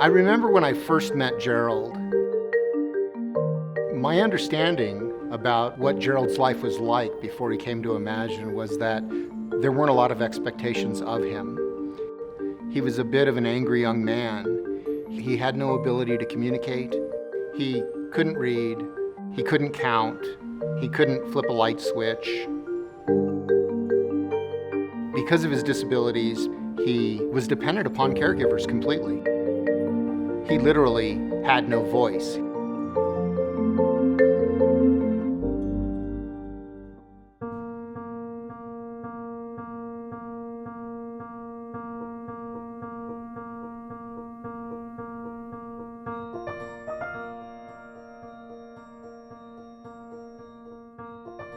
I remember when I first met Gerald, my understanding about what Gerald's life was like before he came to Imagine was that there weren't a lot of expectations of him. He was a bit of an angry young man. He had no ability to communicate. He couldn't read. He couldn't count. He couldn't flip a light switch. Because of his disabilities, he was dependent upon caregivers completely. He literally had no voice.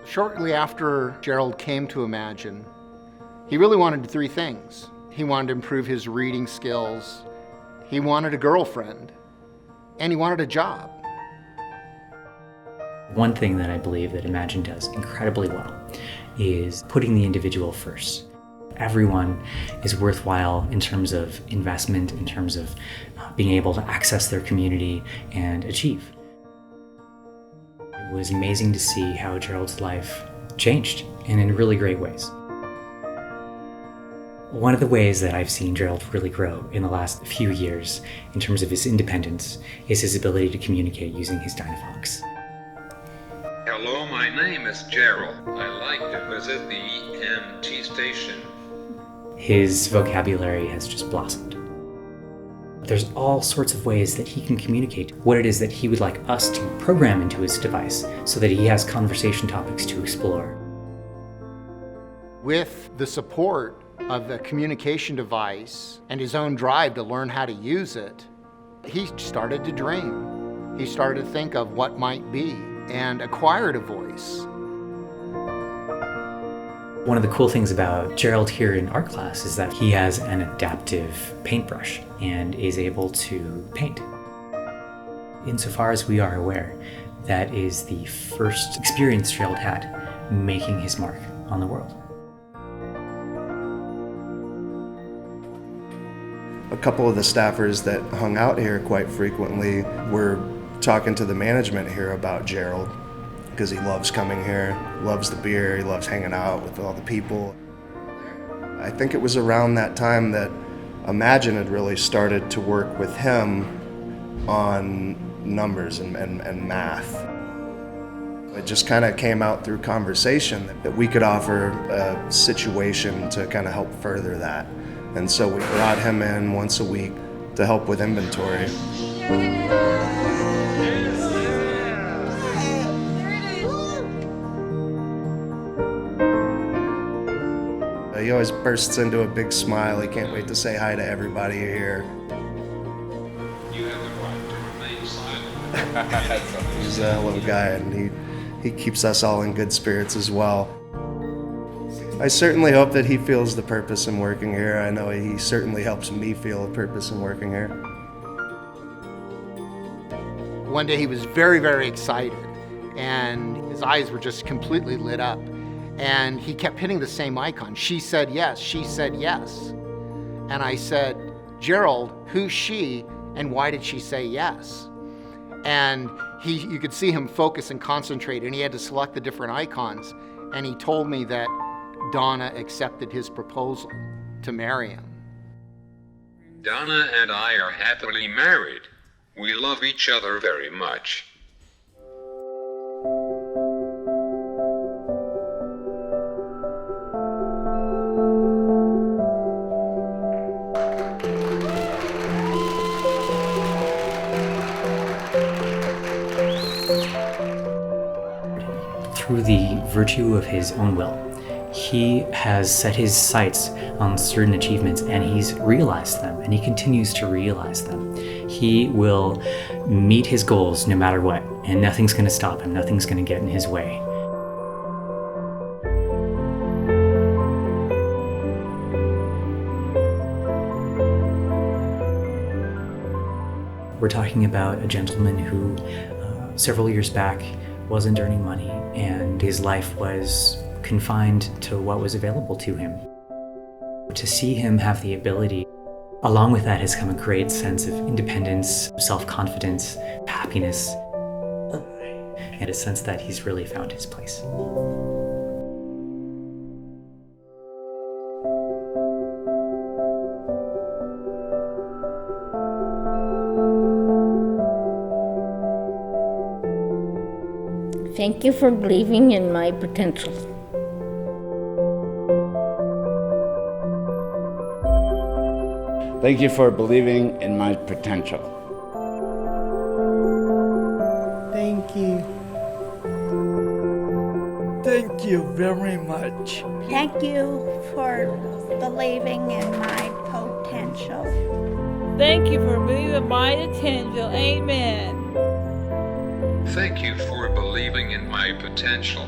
Shortly after Gerald came to Imagine, he really wanted three things. He wanted to improve his reading skills, he wanted a girlfriend, and he wanted a job. One thing that I believe that Imagine does incredibly well is putting the individual first. Everyone is worthwhile in terms of investment, in terms of being able to access their community and achieve. It was amazing to see how Gerald's life changed, and in really great ways. One of the ways that I've seen Gerald really grow in the last few years in terms of his independence is his ability to communicate using his Dynavox. Hello, my name is Gerald. I like to visit the EMT station. His vocabulary has just blossomed. There's all sorts of ways that he can communicate what it is that he would like us to program into his device so that he has conversation topics to explore. With the support of the communication device and his own drive to learn how to use it, he started to dream. He started to think of what might be and acquired a voice. One of the cool things about Gerald here in art class is that he has an adaptive paintbrush and is able to paint. Insofar as we are aware, that is the first experience Gerald had making his mark on the world. A couple of the staffers that hung out here quite frequently were talking to the management here about Gerald because he loves coming here, loves the beer, he loves hanging out with all the people. I think it was around that time that Imagine had really started to work with him on numbers and math. It just kind of came out through conversation that we could offer a situation to kind of help further that. And so we brought him in once a week to help with inventory. He always bursts into a big smile. He can't wait to say hi to everybody here. You have the right to remain silent. He's a little guy, and he keeps us all in good spirits as well. I certainly hope that he feels the purpose in working here. I know he certainly helps me feel a purpose in working here. One day he was very, very excited, and his eyes were just completely lit up. And he kept hitting the same icon. She said yes, she said yes. And I said, Gerald, who's she, and why did she say yes? And you could see him focus and concentrate, and he had to select the different icons. And he told me that Donna accepted his proposal to marry him. Donna and I are happily married. We love each other very much. Through the virtue of his own will, he has set his sights on certain achievements, and he's realized them, and he continues to realize them. He will meet his goals no matter what, and nothing's going to stop him, nothing's going to get in his way. We're talking about a gentleman who, several years back, wasn't earning money, and his life was confined to what was available to him. To see him have the ability Along with that has come a great sense of independence, self-confidence, happiness, and a sense that he's really found his place. Thank you for believing in my potential. Thank you for believing in my potential. Thank you. Thank you very much. Thank you for believing in my potential. Thank you for believing my potential. Amen. Thank you for believing in my potential.